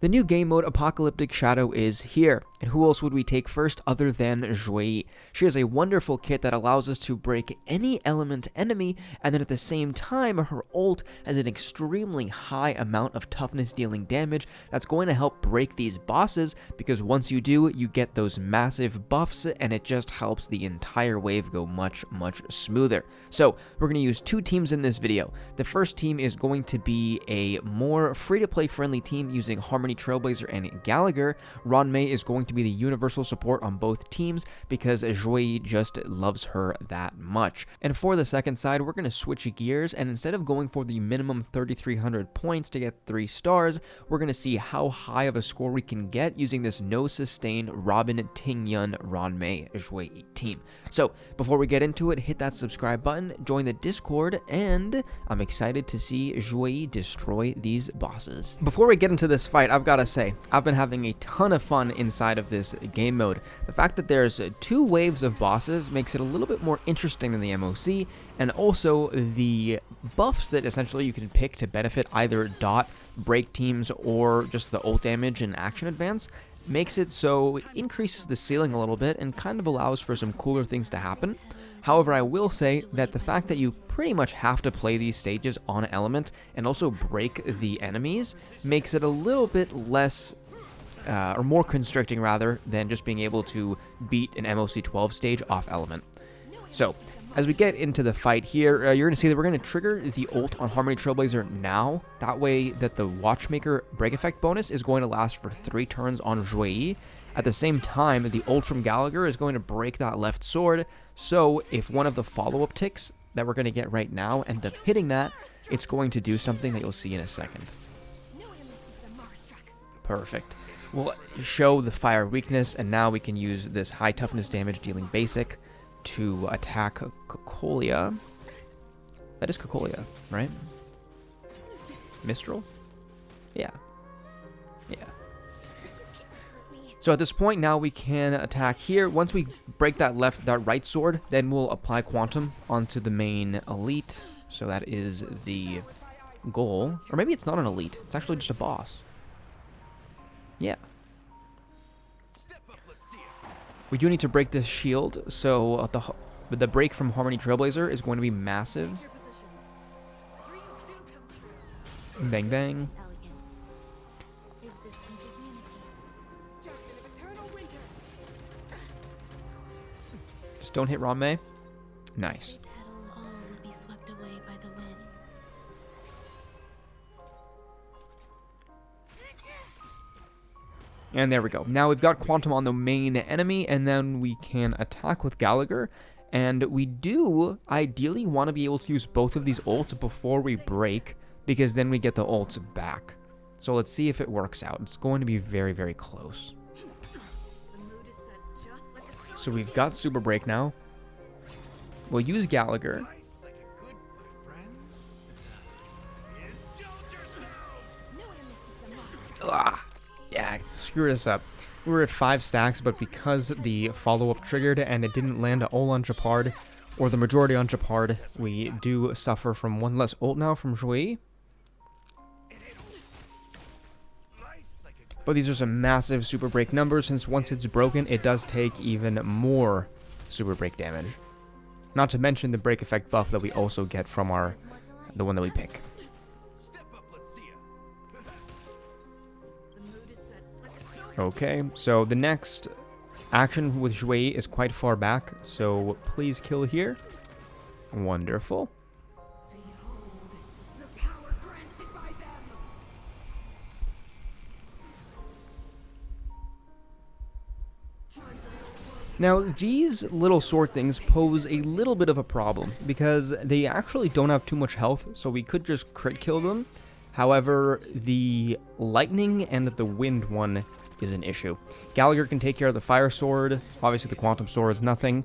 The new game mode Apocalyptic Shadow is here, and who else would we take first other than Xueyi? She has a wonderful kit that allows us to break any element enemy, and then at the same time her ult has an extremely high amount of toughness dealing damage that's going to help break these bosses, because once you do, you get those massive buffs, and it just helps the entire wave go much smoother. So we're going to use two teams in this video. The first team is going to be a more free-to-play friendly team using Harmony Trailblazer and Gallagher. Ranmei is going to be the universal support on both teams because Xueyi just loves her that much. And for the second side, we're going to switch gears, and instead of going for the minimum 3,300 points to get 3 stars, we're going to see how high of a score we can get using this no sustain Robin Tingyun Ranmei Xueyi team. So before we get into it, hit that subscribe button, join the Discord, and I'm excited to see Xueyi destroy these bosses. Before we get into this fight, I've got to say, I've been having a ton of fun inside of this game mode. The fact that there's 2 waves of bosses makes it a little bit more interesting than the MOC, and also the buffs that essentially you can pick to benefit either dot, break teams, or just the ult damage and action advance makes it so it increases the ceiling a little bit and kind of allows for some cooler things to happen. However, I will say that the fact that you pretty much have to play these stages on element and also break the enemies makes it a little bit less, or more constricting rather, than just being able to beat an MOC 12 stage off element. So, as we get into the fight here, you're going to see that we're going to trigger the ult on Harmony Trailblazer now. That way that the Watchmaker break effect bonus is going to last for 3 turns on Xueyi. At the same time, the ult from Gallagher is going to break that left sword, so if one of the follow-up ticks that we're going to get right now end up hitting that, it's going to do something that you'll see in a second. Perfect. We'll show the fire weakness, and now we can use this high toughness damage dealing basic to attack Cocolia. That is Cocolia, right? Mistral? Yeah. So at this point now we can attack here. Once we break that right sword, then we'll apply Quantum onto the main elite. So that is the goal. Or maybe it's not an elite. It's actually just a boss. Yeah. We do need to break this shield, so the break from Harmony Trailblazer is going to be massive. Bang bang. Just don't hit Ranmei. Nice. And there we go. Now we've got Quantum on the main enemy, and then we can attack with Gallagher. And we do ideally want to be able to use both of these ults before we break, because then we get the ults back. So let's see if it works out. It's going to be very close. So we've got Super Break now. We'll use Gallagher. Yeah, screwed us up. We were at 5 stacks, but because the follow-up triggered and it didn't land all on Japard, or the majority on Japard, we do suffer from 1 less ult now from Xueyi. But these are some massive Super Break numbers, since once it's broken, it does take even more Super Break damage. Not to mention the break effect buff that we also get from the one that we pick. Okay, so the next action with Xueyi is quite far back, so please kill here. Wonderful. Now, these little sword things pose a little bit of a problem, because they actually don't have too much health, so we could just crit kill them. However, the lightning and the wind one is an issue. Gallagher can take care of the fire sword. Obviously, the quantum sword is nothing,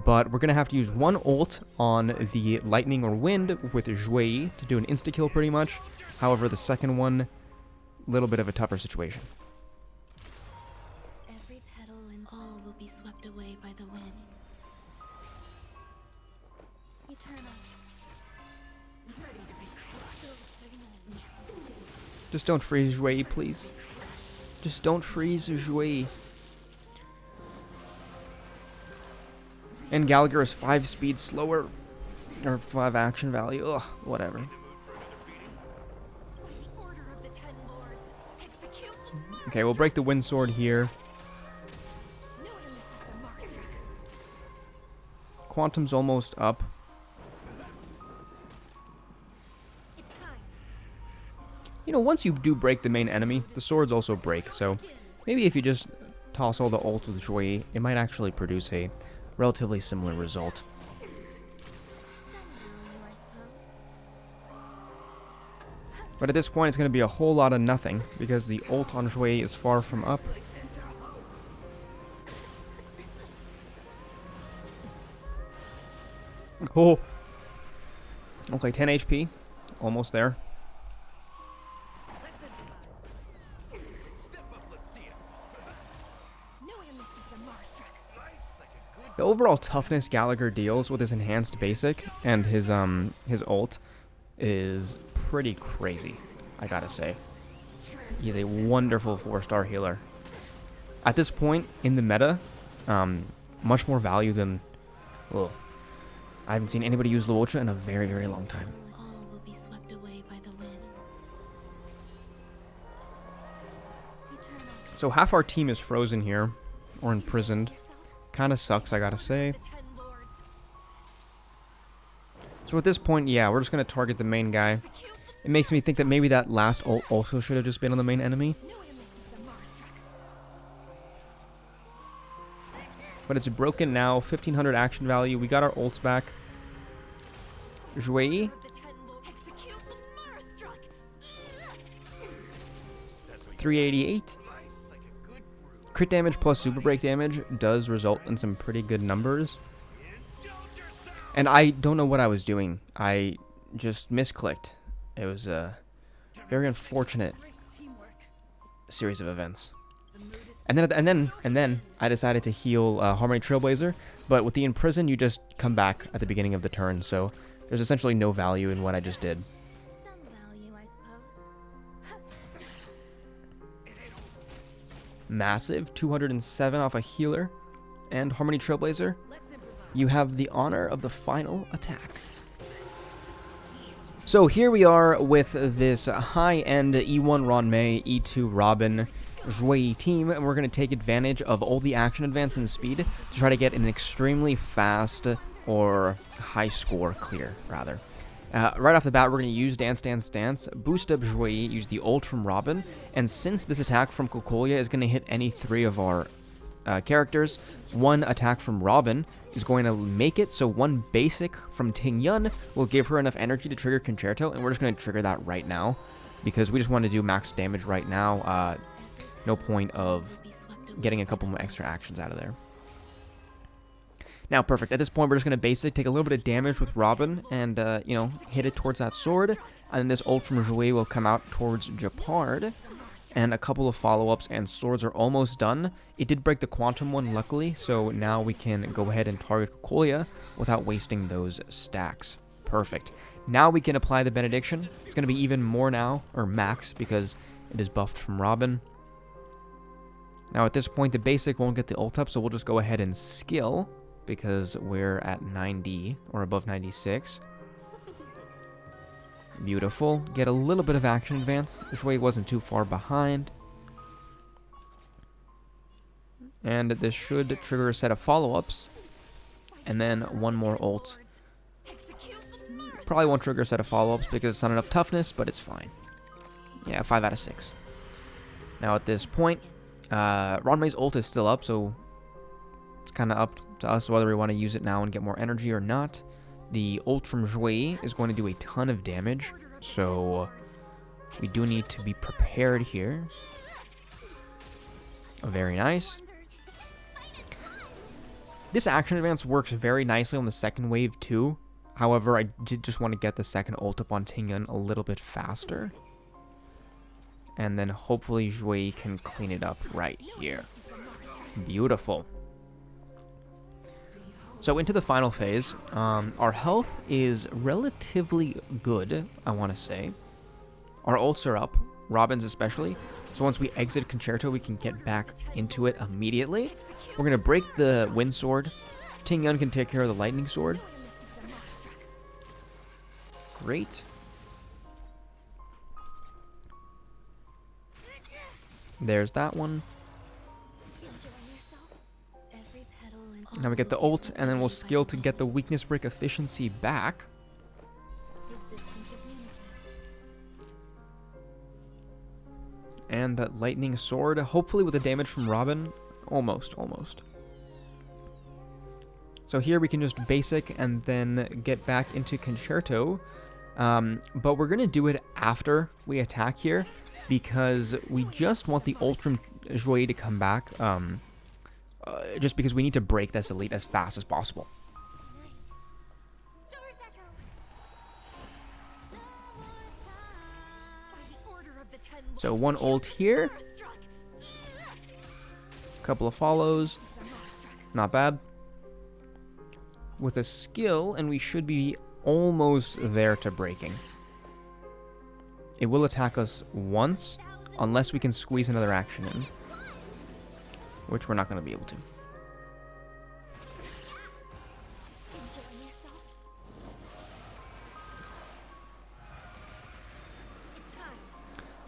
but we're going to have to use 1 ult on the lightning or wind with Xueyi to do an insta-kill pretty much. However, the second one, a little bit of a tougher situation. Every petal and all will be swept away by the wind. Eternal. Just don't freeze Xueyi, please. Just don't freeze Xueyi. And Gallagher is 5 speed slower. Or 5 action value. Ugh, whatever. Okay, we'll break the wind sword here. Quantum's almost up. You know, once you do break the main enemy, the swords also break, so maybe if you just toss all the ult with Xueyi, it might actually produce a relatively similar result. But at this point, it's going to be a whole lot of nothing, because the ult on Xueyi is far from up. Oh! Okay, 10 HP. Almost there. The overall toughness Gallagher deals with his enhanced basic and his ult is pretty crazy, I gotta say. He's a wonderful 4-star healer. At this point in the meta, much more value than... Ugh, I haven't seen anybody use Luocha in a very, very long time. All will be swept away by the wind. So half our team is frozen here, or imprisoned. Kinda sucks, I gotta say. So at this point, yeah, we're just gonna target the main guy. It makes me think that maybe that last ult also should have just been on the main enemy. But it's broken now. 1500 action value. We got our ults back. Xueyi. $388. Crit damage plus super break damage does result in some pretty good numbers. And I don't know what I was doing. I just misclicked. It was a very unfortunate series of events. And then I decided to heal Harmony Trailblazer, but with the Imprison, you just come back at the beginning of the turn, so there's essentially no value in what I just did. Some value, I suppose. Massive, 207 off a healer, and Harmony Trailblazer. You have the honor of the final attack. So here we are with this high-end E1 Ranmei, E2 Robin, Xueyi team, and we're going to take advantage of all the action advance and speed to try to get an extremely fast or high score clear, rather. Right off the bat, we're going to use Dance Dance Dance, boost up Xueyi, use the ult from Robin, and since this attack from Cocolia is going to hit any 3 of our characters, one attack from Robin is going to make it, so one basic from Ting Yun will give her enough energy to trigger Concerto, and we're just going to trigger that right now, because we just want to do max damage right now. No point of getting a couple more extra actions out of there. Now, perfect. At this point, we're just going to basic, take a little bit of damage with Robin, and, you know, hit it towards that sword. And then this ult from Xueyi will come out towards Japard. And a couple of follow-ups, and swords are almost done. It did break the Quantum one, luckily, so now we can go ahead and target Cocolia without wasting those stacks. Perfect. Now we can apply the Benediction. It's going to be even more now, or max, because it is buffed from Robin. Now at this point, the basic won't get the ult up, so we'll just go ahead and skill, because we're at 90, or above 96. Beautiful. Get a little bit of action advance. Xueyi wasn't too far behind. And this should trigger a set of follow-ups. And then one more ult. Probably won't trigger a set of follow-ups because it's not enough toughness, but it's fine. Yeah, 5 out of 6. Now at this point, Ranmei's ult is still up, so it's kind of up to us whether we want to use it now and get more energy or not. The ult from Xueyi is going to do a ton of damage, so we do need to be prepared here. Very nice. This action advance works very nicely on the second wave too. However, I did just want to get the second ult up on Ting Yun a little bit faster. And then hopefully Xueyi can clean it up right here. Beautiful. So into the final phase, our health is relatively good, I want to say. Our ults are up. Robin's especially. So once we exit Concerto, we can get back into it immediately. We're going to break the Wind Sword. Ting Yun can take care of the Lightning Sword. Great. There's that one. Now we get the ult, and then we'll skill to get the weakness break efficiency back. And that lightning sword, hopefully with the damage from Robin. Almost. So here we can just basic and then get back into Concerto. But we're going to do it after we attack here, because we just want the ult from Xueyi to come back. Just because we need to break this elite as fast as possible. So one ult here. Couple of follows. Not bad. With a skill, and we should be almost there to breaking. It will attack us once, unless we can squeeze another action in. Which we're not going to be able to.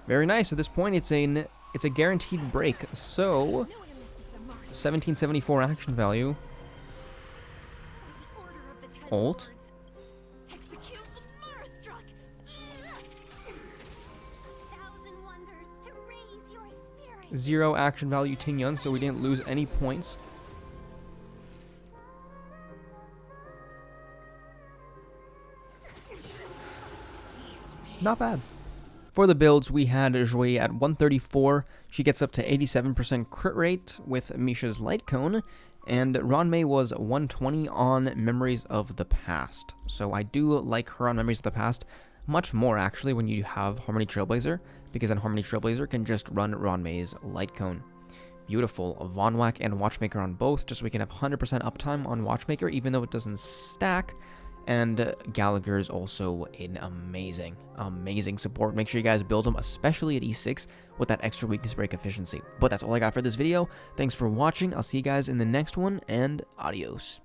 Very nice. At this point, it's a guaranteed break. So, 1774 action value. Ult. 0 action value Ting Yun, so we didn't lose any points. Not bad. For the builds, we had Xueyi at 134. She gets up to 87% crit rate with Misha's Light Cone. And Ranmei was 120 on Memories of the Past. So I do like her on Memories of the Past much more, actually, when you have Harmony Trailblazer, because then Harmony Trailblazer can just run Ranmei's Light Cone. Beautiful. Von Whack and Watchmaker on both, just so we can have 100% uptime on Watchmaker, even though it doesn't stack. And Gallagher is also an amazing support. Make sure you guys build him, especially at E6, with that extra weakness break efficiency. But that's all I got for this video. Thanks for watching. I'll see you guys in the next one, and adios.